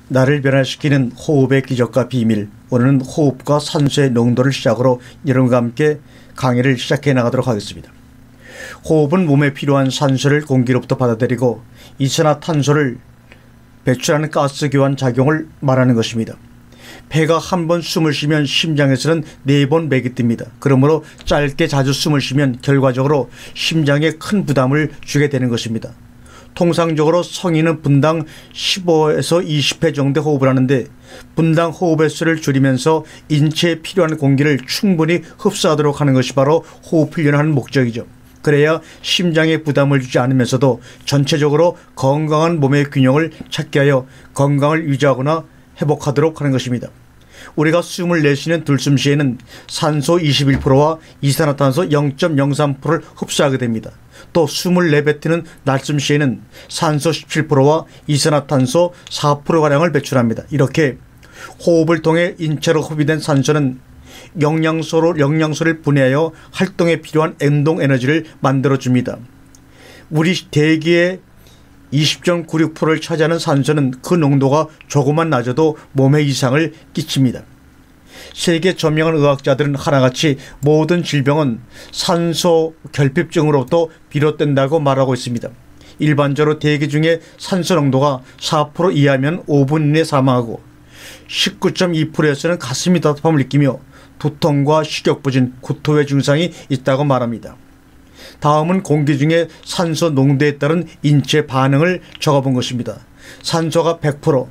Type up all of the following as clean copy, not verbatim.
나를 변화시키는 호흡의 기적과 비밀. 오늘은 호흡과 산소의 농도를 시작으로 여러분과 함께 강의를 시작해 나가도록 하겠습니다. 호흡은 몸에 필요한 산소를 공기로부터 받아들이고 이산화탄소를 배출하는 가스 교환 작용을 말하는 것입니다. 폐가 한 번 숨을 쉬면 심장에서는 4번 맥이 뜹니다. 그러므로 짧게 자주 숨을 쉬면 결과적으로 심장에 큰 부담을 주게 되는 것입니다. 통상적으로 성인은 분당 15에서 20회 정도 호흡을 하는데 분당 호흡 횟수를 줄이면서 인체에 필요한 공기를 충분히 흡수하도록 하는 것이 바로 호흡 훈련을 하는 목적이죠. 그래야 심장에 부담을 주지 않으면서도 전체적으로 건강한 몸의 균형을 찾게 하여 건강을 유지하거나 회복하도록 하는 것입니다. 우리가 숨을 내쉬는 들숨 시에는 산소 21%와 이산화탄소 0.03%를 흡수하게 됩니다. 또 숨을 내뱉는 날숨 시에는 산소 17%와 이산화탄소 4%가량을 배출합니다. 이렇게 호흡을 통해 인체로 흡입된 산소는 영양소를 분해하여 활동에 필요한 행동 에너지를 만들어줍니다. 우리 대기의 20.96%를 차지하는 산소는 그 농도가 조금만 낮아도 몸에 이상을 끼칩니다. 세계 저명한 의학자들은 하나같이 모든 질병은 산소 결핍증으로부터 비롯된다고 말하고 있습니다. 일반적으로 대기 중에 산소 농도가 4% 이하면 5분 이내 사망하고 19.2%에서는 가슴이 답답함을 느끼며 두통과 식욕부진, 구토의 증상이 있다고 말합니다. 다음은 공기 중에 산소 농도에 따른 인체 반응을 적어본 것입니다. 산소가 100%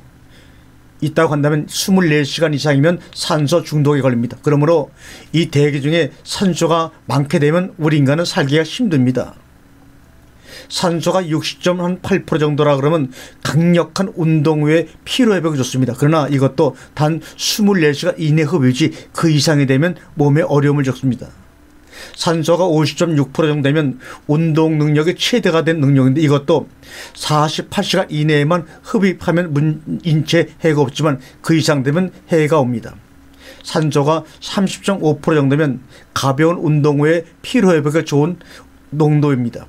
있다고 한다면 24시간 이상이면 산소 중독에 걸립니다. 그러므로 이 대기 중에 산소가 많게 되면 우리 인간은 살기가 힘듭니다. 산소가 60.8% 정도라 그러면 강력한 운동 후에 피로회복이 좋습니다. 그러나 이것도 단 24시간 이내 흡입이지 그 이상이 되면 몸에 어려움을 겪습니다. 산소가 50.6% 정도 되면 운동 능력이 최대가 된 능력인데 이것도 48시간 이내에만 흡입하면 인체 해가 없지만 그 이상 되면 해가 옵니다. 산소가 30.5% 정도면 가벼운 운동 후에 피로회복에 좋은 농도입니다.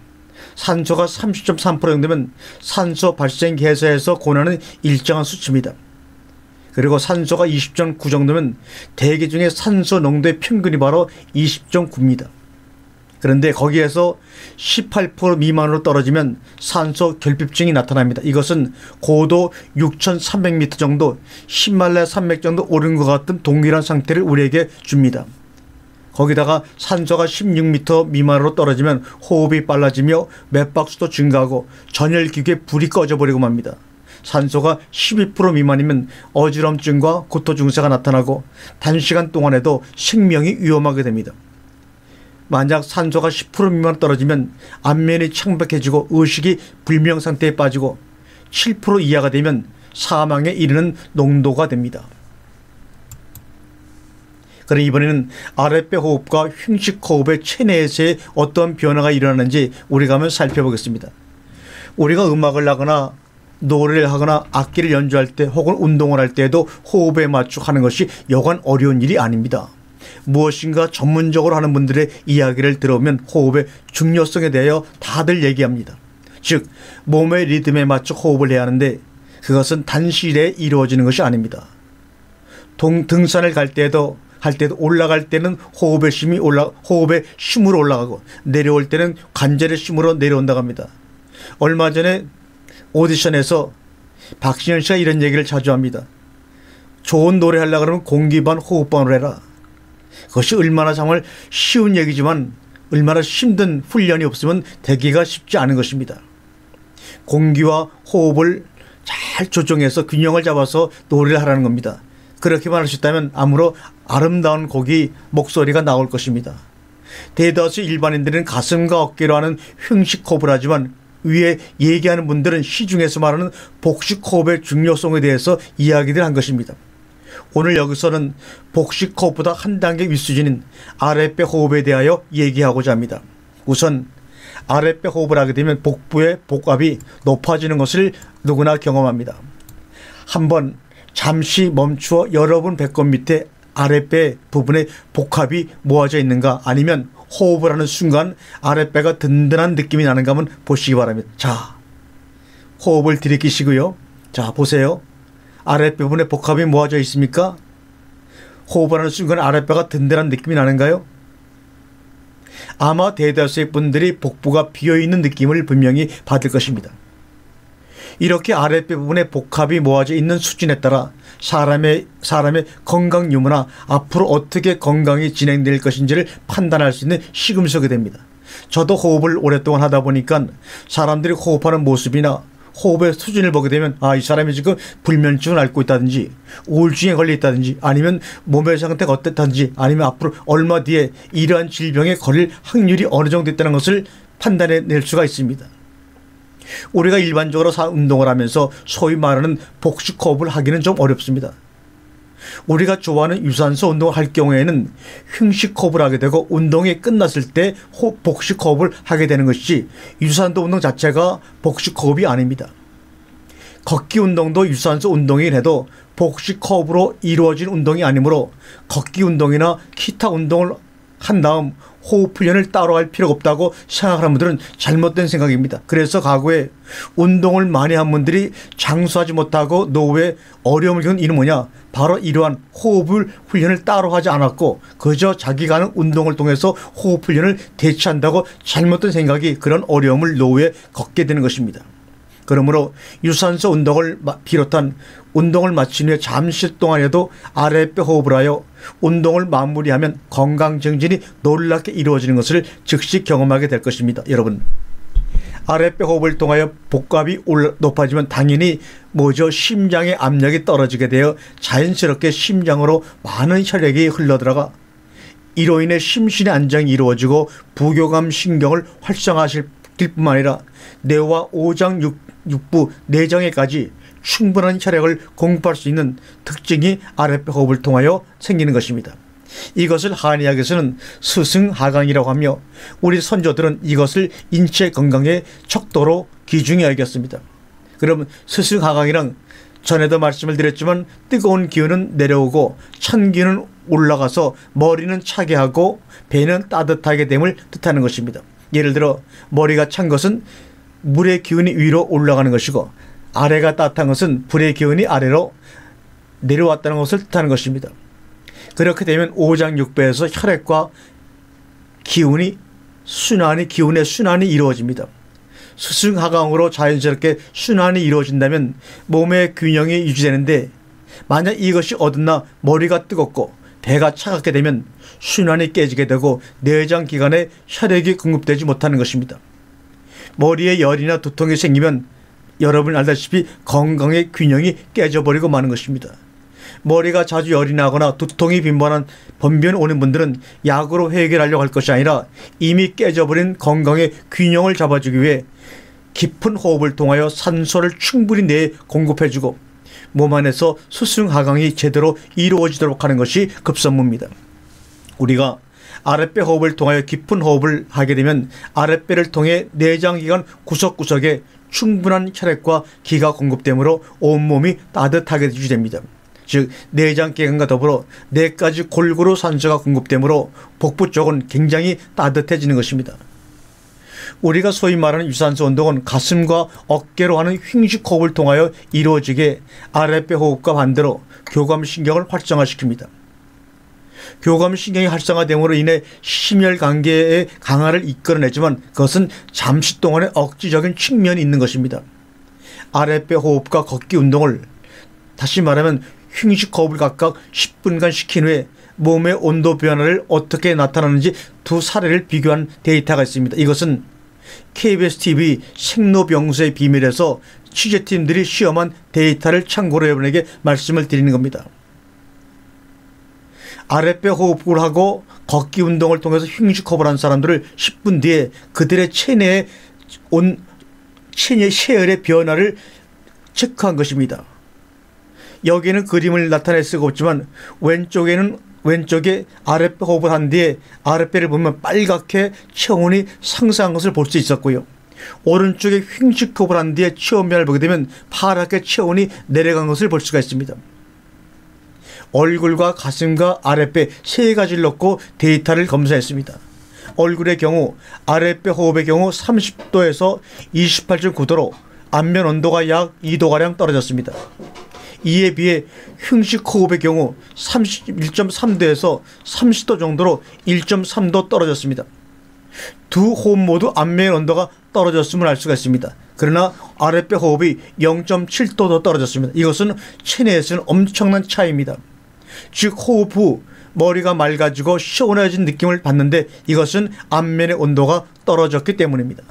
산소가 30.3% 정도면 산소 발생 개수에서 고나는 일정한 수치입니다. 그리고 산소가 20.9 정도면 대기 중에 산소 농도의 평균이 바로 20.9입니다. 그런데 거기에서 18% 미만으로 떨어지면 산소 결핍증이 나타납니다. 이것은 고도 6,300m 정도, 히말라야 산맥 정도 오른 것 같은 동일한 상태를 우리에게 줍니다. 거기다가 산소가 16m 미만으로 떨어지면 호흡이 빨라지며 맥박수도 증가하고 전열기구에 불이 꺼져버리고 맙니다. 산소가 12% 미만이면 어지럼증과 구토 증세가 나타나고 단시간 동안에도 생명이 위험하게 됩니다. 만약 산소가 10% 미만 떨어지면 안면이 창백해지고 의식이 불명 상태에 빠지고 7% 이하가 되면 사망에 이르는 농도가 됩니다. 그럼 이번에는 아랫배 호흡과 흉식 호흡의 체내에서의 어떤 변화가 일어나는지 우리가 한번 살펴보겠습니다. 우리가 음악을 하거나 노래를 하거나 악기를 연주할 때 혹은 운동을 할 때에도 호흡에 맞추고 하는 것이 여간 어려운 일이 아닙니다. 무엇인가 전문적으로 하는 분들의 이야기를 들어보면 호흡의 중요성에 대하여 다들 얘기합니다. 즉 몸의 리듬에 맞춰 호흡을 해야 하는데 그것은 단시일에 이루어지는 것이 아닙니다. 등산을 갈 때도 올라갈 때는 호흡의 힘으로 올라가고 내려올 때는 관절의 힘으로 내려온다고 합니다. 얼마 전에 오디션에서 박신현 씨가 이런 얘기를 자주 합니다. 좋은 노래 하려고 그러면 공기 반 호흡 반으로 해라. 그것이 얼마나 정말 쉬운 얘기지만 얼마나 힘든 훈련이 없으면 되기가 쉽지 않은 것입니다. 공기와 호흡을 잘 조정해서 균형을 잡아서 노래를 하라는 겁니다. 그렇게만 할 수 있다면 아무로 아름다운 곡이 목소리가 나올 것입니다. 대다수 일반인들은 가슴과 어깨로 하는 흉식 호흡을 하지만 위에 얘기하는 분들은 시중에서 말하는 복식 호흡의 중요성에 대해서 이야기를 한 것입니다. 오늘 여기서는 복식 호흡보다 한 단계 윗수준인 아랫배 호흡에 대하여 얘기하고자 합니다. 우선 아랫배 호흡을 하게 되면 복부의 복압이 높아지는 것을 누구나 경험합니다. 한번 잠시 멈추어 여러분 배꼽 밑에 아랫배 부분에 복압이 모아져 있는가, 아니면 호흡을 하는 순간 아랫배가 든든한 느낌이 나는가 한번 보시기 바랍니다. 자, 호흡을 들이키시고요. 자, 보세요. 아랫배부분에 복합이 모아져 있습니까? 호흡하는 순간 아랫배가 든든한 느낌이 나는가요? 아마 대다수의 분들이 복부가 비어있는 느낌을 분명히 받을 것입니다. 이렇게 아랫배 부분에 복합이 모아져 있는 수준에 따라 사람의 건강 유무나 앞으로 어떻게 건강이 진행될 것인지를 판단할 수 있는 시금석이 됩니다. 저도 호흡을 오랫동안 하다 보니까 사람들이 호흡하는 모습이나 호흡의 수준을 보게 되면 이 사람이 지금 불면증을 앓고 있다든지 우울증에 걸려 있다든지 아니면 몸의 상태가 어떻다든지 아니면 앞으로 얼마 뒤에 이러한 질병에 걸릴 확률이 어느 정도 있다는 것을 판단해낼 수가 있습니다. 우리가 일반적으로 운동을 하면서 소위 말하는 복식 호흡을 하기는 좀 어렵습니다. 우리가 좋아하는 유산소 운동을 할 경우에는 흉식 호흡을 하게 되고 운동이 끝났을 때 복식 호흡을 하게 되는 것이지 유산소 운동 자체가 복식 호흡이 아닙니다. 걷기 운동도 유산소 운동이긴 해도 복식 호흡으로 이루어진 운동이 아니므로 걷기 운동이나 기타 운동을 한 다음 호흡 훈련을 따로 할 필요가 없다고 생각하는 분들은 잘못된 생각입니다. 그래서 과거에 운동을 많이 한 분들이 장수하지 못하고 노후에 어려움을 겪은 이유는 뭐냐? 바로 이러한 호흡 훈련을 따로 하지 않았고 그저 자기가 하는 운동을 통해서 호흡 훈련을 대체한다고 잘못된 생각이 그런 어려움을 노후에 겪게 되는 것입니다. 그러므로 유산소 운동을 비롯한 운동을 마친 후에 잠시 동안에도 아랫배 호흡을 하여 운동을 마무리하면 건강 증진이 놀랍게 이루어지는 것을 즉시 경험하게 될 것입니다. 여러분, 아랫배 호흡을 통하여 복압이 높아지면 당연히 심장의 압력이 떨어지게 되어 자연스럽게 심장으로 많은 혈액이 흘러들어가 이로 인해 심신의 안정이 이루어지고 부교감 신경을 활성화하실 뿐만 아니라 뇌와 오장 육부 내장에까지 충분한 혈액을 공급할 수 있는 특징이 아랫배 호흡을 통하여 생기는 것입니다. 이것을 한의학에서는 스승하강이라고 하며 우리 선조들은 이것을 인체 건강의 척도로 귀중히 여겼습니다. 그럼 스승하강이란 전에도 말씀을 드렸지만 뜨거운 기운은 내려오고 찬 기운은 올라가서 머리는 차게 하고 배는 따뜻하게 됨을 뜻하는 것입니다. 예를 들어 머리가 찬 것은 물의 기운이 위로 올라가는 것이고 아래가 따뜻한 것은 불의 기운이 아래로 내려왔다는 것을 뜻하는 것입니다. 그렇게 되면 오장육부에서 혈액과 기운의 순환이 이루어집니다. 스승하강으로 자연스럽게 순환이 이루어진다면 몸의 균형이 유지되는데 만약 이것이 어긋나 머리가 뜨겁고 배가 차갑게 되면 순환이 깨지게 되고 내장 기관에 혈액이 공급되지 못하는 것입니다. 머리에 열이나 두통이 생기면 여러분 알다시피 건강의 균형이 깨져버리고 마는 것입니다. 머리가 자주 열이 나거나 두통이 빈번한 번변 오는 분들은 약으로 해결하려고 할 것이 아니라 이미 깨져버린 건강의 균형을 잡아주기 위해 깊은 호흡을 통하여 산소를 충분히 뇌에 공급해주고 몸 안에서 수승하강이 제대로 이루어지도록 하는 것이 급선무입니다. 우리가 아랫배 호흡을 통하여 깊은 호흡을 하게 되면 아랫배를 통해 내장기관 구석구석에 충분한 혈액과 기가 공급되므로 온몸이 따뜻하게 유지됩니다. 즉 내장기관과 더불어 뇌까지 골고루 산소가 공급되므로 복부 쪽은 굉장히 따뜻해지는 것입니다. 우리가 소위 말하는 유산소 운동은 가슴과 어깨로 하는 흉식 호흡을 통하여 이루어지게 아랫배 호흡과 반대로 교감신경을 활성화시킵니다. 교감신경이 활성화됨으로 인해 심혈관계의 강화를 이끌어내지만 그것은 잠시 동안의 억지적인 측면이 있는 것입니다. 아랫배 호흡과 걷기 운동을 다시 말하면 흉식 호흡을 각각 10분간 시킨 후에 몸의 온도 변화를 어떻게 나타나는지 두 사례를 비교한 데이터가 있습니다. 이것은 KBS TV 생로병수의 비밀에서 취재팀들이 시험한 데이터를 참고로 여러분에게 말씀을 드리는 겁니다. 아랫배 호흡을 하고 걷기 운동을 통해서 흉식 호흡을 한 사람들을 10분 뒤에 그들의 체내의 체열의 변화를 체크한 것입니다. 여기에는 그림을 나타낼 수가 없지만 왼쪽에 아랫배 호흡을 한 뒤에 아랫배를 보면 빨갛게 체온이 상승한 것을 볼 수 있었고요. 오른쪽에 흉식 호흡을 한 뒤에 체온 변화를 보게 되면 파랗게 체온이 내려간 것을 볼 수가 있습니다. 얼굴과 가슴과 아랫배 세 가지를 넣고 데이터를 검사했습니다. 얼굴의 경우 아랫배 호흡의 경우 30도에서 28.9도로 안면 온도가 약 2도가량 떨어졌습니다. 이에 비해 흉식 호흡의 경우 31.3도에서 30도 정도로 1.3도 떨어졌습니다. 두 호흡 모두 안면의 온도가 떨어졌음을 알 수가 있습니다. 그러나 아랫배 호흡이 0.7도 더 떨어졌습니다. 이것은 체내에서는 엄청난 차이입니다. 즉 호흡 후 머리가 맑아지고 시원해진 느낌을 받는데 이것은 안면의 온도가 떨어졌기 때문입니다.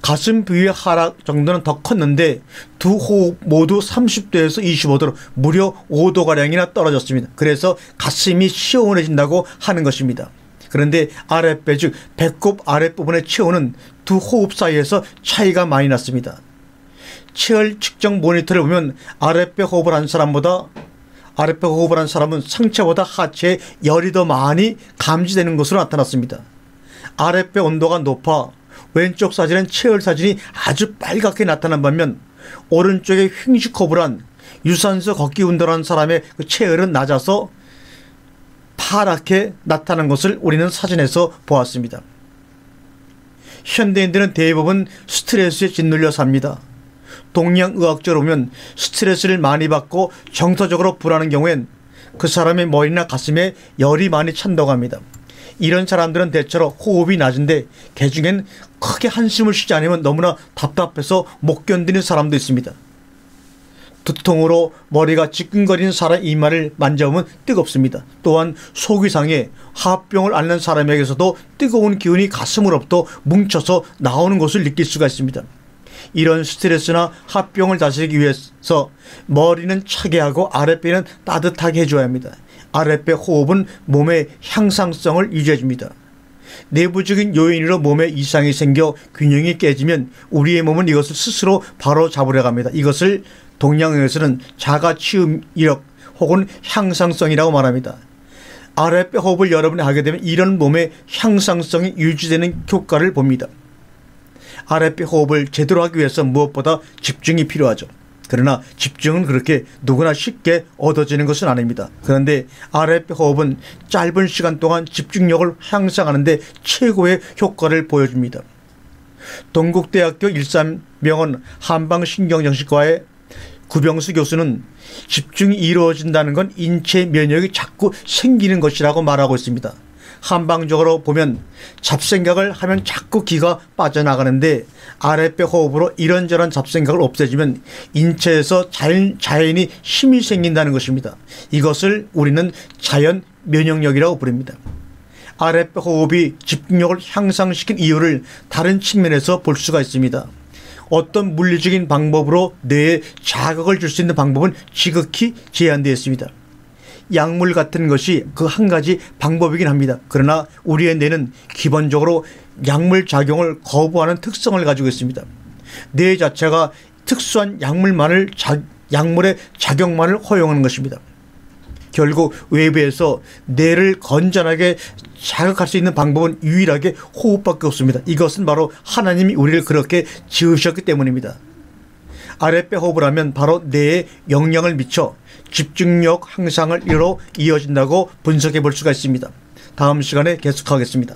가슴 부위의 하락 정도는 더 컸는데 두 호흡 모두 30도에서 25도로 무려 5도가량이나 떨어졌습니다. 그래서 가슴이 시원해진다고 하는 것입니다. 그런데 아랫배 즉 배꼽 아랫부분의 체온은 두 호흡 사이에서 차이가 많이 났습니다. 체열 측정 모니터를 보면 아랫배 호흡을 한 사람은 상체보다 하체에 열이 더 많이 감지되는 것으로 나타났습니다. 아랫배 온도가 높아 왼쪽 사진은 체열 사진이 아주 빨갛게 나타난 반면 오른쪽에 흉식 호흡을 한 유산소 걷기 운동을 한 사람의 그 체열은 낮아서 파랗게 나타난 것을 우리는 사진에서 보았습니다. 현대인들은 대부분 스트레스에 짓눌려 삽니다. 동양의학적으로 보면 스트레스를 많이 받고 정서적으로 불안한 경우엔 그 사람의 머리나 가슴에 열이 많이 찬다고 합니다. 이런 사람들은 대체로 호흡이 낮은데 개중엔 크게 한숨을 쉬지 않으면 너무나 답답해서 못 견디는 사람도 있습니다. 두통으로 머리가 지끈거리는 사람 이마를 만져보면 뜨겁습니다. 또한 속이 상해 화병을 앓는 사람에게서도 뜨거운 기운이 가슴으로부터 뭉쳐서 나오는 것을 느낄 수가 있습니다. 이런 스트레스나 화병을 다스리기 위해서 머리는 차게 하고 아랫배는 따뜻하게 해줘야 합니다. 아랫배 호흡은 몸의 향상성을 유지해줍니다. 내부적인 요인으로 몸에 이상이 생겨 균형이 깨지면 우리의 몸은 이것을 스스로 바로 잡으려 합니다. 이것을 동양에서는 자가치유력 혹은 향상성이라고 말합니다. 아랫배 호흡을 여러분이 하게 되면 이런 몸의 향상성이 유지되는 효과를 봅니다. 아랫배 호흡을 제대로 하기 위해서 무엇보다 집중이 필요하죠. 그러나 집중은 그렇게 누구나 쉽게 얻어지는 것은 아닙니다. 그런데 아랫배 호흡은 짧은 시간 동안 집중력을 향상하는 데 최고의 효과를 보여줍니다. 동국대학교 일산병원 한방신경정신과의 구병수 교수는 집중이 이루어진다는 건 인체 면역이 자꾸 생기는 것이라고 말하고 있습니다. 한방적으로 보면 잡생각을 하면 자꾸 기가 빠져나가는데 아랫배 호흡으로 이런저런 잡생각을 없애주면 인체에서 자연히 힘이 생긴다는 것입니다. 이것을 우리는 자연 면역력이라고 부릅니다. 아랫배 호흡이 집중력을 향상시킨 이유를 다른 측면에서 볼 수가 있습니다. 어떤 물리적인 방법으로 뇌에 자극을 줄 수 있는 방법은 지극히 제한되어 있습니다. 약물 같은 것이 그 한 가지 방법이긴 합니다. 그러나 우리의 뇌는 기본적으로 약물 작용을 거부하는 특성을 가지고 있습니다. 뇌 자체가 특수한 약물의 작용만을 허용하는 것입니다. 결국 외부에서 뇌를 건전하게 자극할 수 있는 방법은 유일하게 호흡밖에 없습니다. 이것은 바로 하나님이 우리를 그렇게 지으셨기 때문입니다. 아랫배 호흡을 하면 바로 뇌에 영향을 미쳐 집중력 향상을 이뤄 이어진다고 분석해 볼 수가 있습니다. 다음 시간에 계속하겠습니다.